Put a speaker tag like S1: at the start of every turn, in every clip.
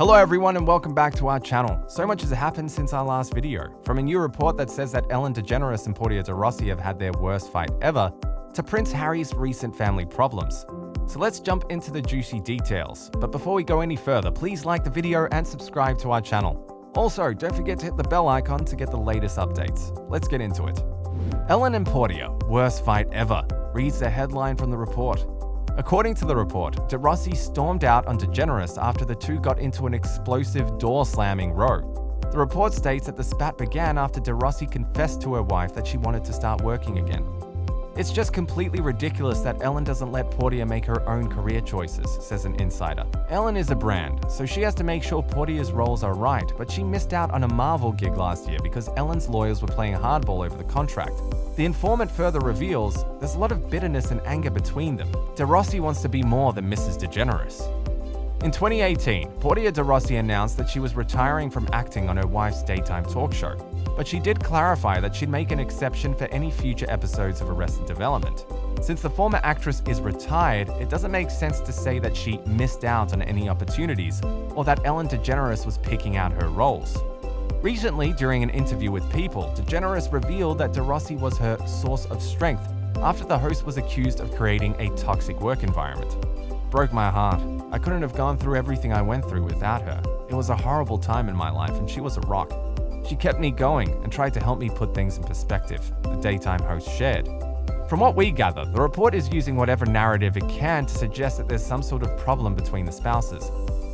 S1: Hello everyone and welcome back to our channel. So much has happened since our last video. From a new report that says that Ellen DeGeneres and Portia de Rossi have had their worst fight ever, to Prince Harry's recent family problems. So let's jump into the juicy details. But before we go any further, please like the video and subscribe to our channel. Also, don't forget to hit the bell icon to get the latest updates. Let's get into it. Ellen and Portia, worst fight ever, reads the headline from the report. According to the report, de Rossi stormed out on DeGeneres after the two got into an explosive door-slamming row. The report states that the spat began after de Rossi confessed to her wife that she wanted to start working again. It's just completely ridiculous that Ellen doesn't let Portia make her own career choices, says an insider. Ellen is a brand, so she has to make sure Portia's roles are right, but she missed out on a Marvel gig last year because Ellen's lawyers were playing hardball over the contract. The informant further reveals there's a lot of bitterness and anger between them. De Rossi wants to be more than Mrs. DeGeneres. In 2018, Portia de Rossi announced that she was retiring from acting on her wife's daytime talk show, but she did clarify that she'd make an exception for any future episodes of Arrested Development. Since the former actress is retired, it doesn't make sense to say that she missed out on any opportunities or that Ellen DeGeneres was picking out her roles. Recently, during an interview with People, DeGeneres revealed that de Rossi was her source of strength after the host was accused of creating a toxic work environment. Broke my heart. I couldn't have gone through everything I went through without her. It was a horrible time in my life and she was a rock. She kept me going and tried to help me put things in perspective, the daytime host shared. From what we gather, the report is using whatever narrative it can to suggest that there's some sort of problem between the spouses.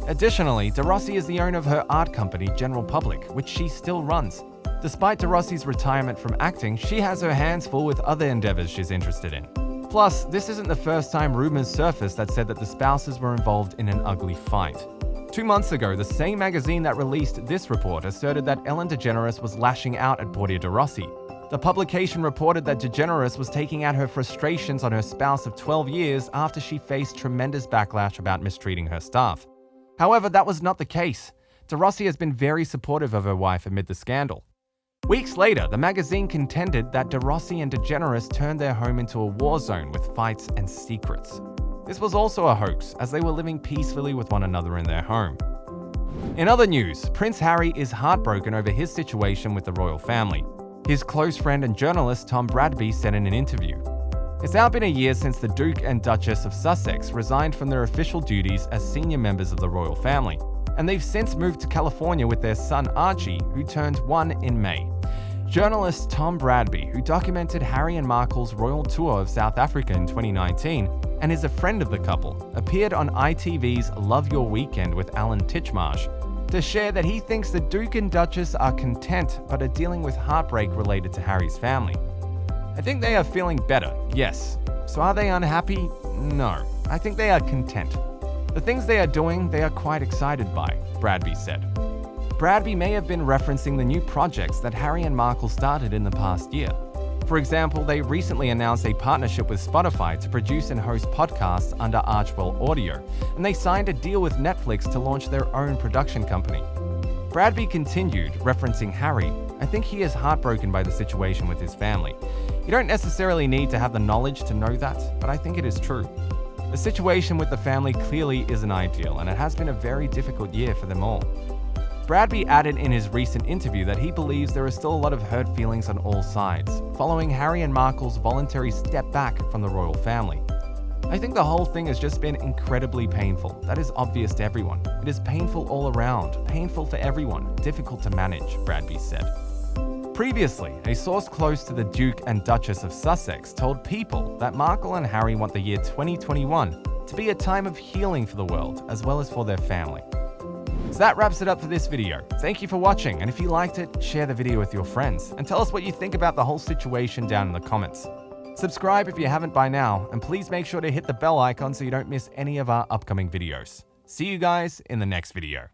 S1: Additionally, de Rossi is the owner of her art company, General Public, which she still runs. Despite de Rossi's retirement from acting, she has her hands full with other endeavors she's interested in. Plus, this isn't the first time rumors surfaced that said that the spouses were involved in an ugly fight. 2 months ago, the same magazine that released this report asserted that Ellen DeGeneres was lashing out at Portia de Rossi. The publication reported that DeGeneres was taking out her frustrations on her spouse of 12 years after she faced tremendous backlash about mistreating her staff. However, that was not the case. De Rossi has been very supportive of her wife amid the scandal. Weeks later, the magazine contended that de Rossi and DeGeneres turned their home into a war zone with fights and secrets. This was also a hoax, as they were living peacefully with one another in their home. In other news, Prince Harry is heartbroken over his situation with the royal family. His close friend and journalist Tom Bradby said in an interview, "It's now been a year since the Duke and Duchess of Sussex resigned from their official duties as senior members of the royal family, and they've since moved to California with their son Archie, who turned 1 in May." Journalist Tom Bradby, who documented Harry and Markle's royal tour of South Africa in 2019 and is a friend of the couple, appeared on ITV's Love Your Weekend with Alan Titchmarsh to share that he thinks the Duke and Duchess are content but are dealing with heartbreak related to Harry's family. "I think they are feeling better, yes. So are they unhappy? No. I think they are content. The things they are doing, they are quite excited by," Bradby said. Bradby may have been referencing the new projects that Harry and Markle started in the past year. For example, they recently announced a partnership with Spotify to produce and host podcasts under Archwell Audio, and they signed a deal with Netflix to launch their own production company. Bradby continued, referencing Harry, "I think he is heartbroken by the situation with his family. You don't necessarily need to have the knowledge to know that, but I think it is true. The situation with the family clearly isn't ideal, and it has been a very difficult year for them all." Bradby added in his recent interview that he believes there are still a lot of hurt feelings on all sides, following Harry and Markle's voluntary step back from the royal family. "I think the whole thing has just been incredibly painful. That is obvious to everyone. It is painful all around, painful for everyone, difficult to manage," Bradby said. Previously, a source close to the Duke and Duchess of Sussex told People that Markle and Harry want the year 2021 to be a time of healing for the world as well as for their family. So that wraps it up for this video. Thank you for watching, and if you liked it, share the video with your friends, and tell us what you think about the whole situation down in the comments. Subscribe if you haven't by now, and please make sure to hit the bell icon so you don't miss any of our upcoming videos. See you guys in the next video.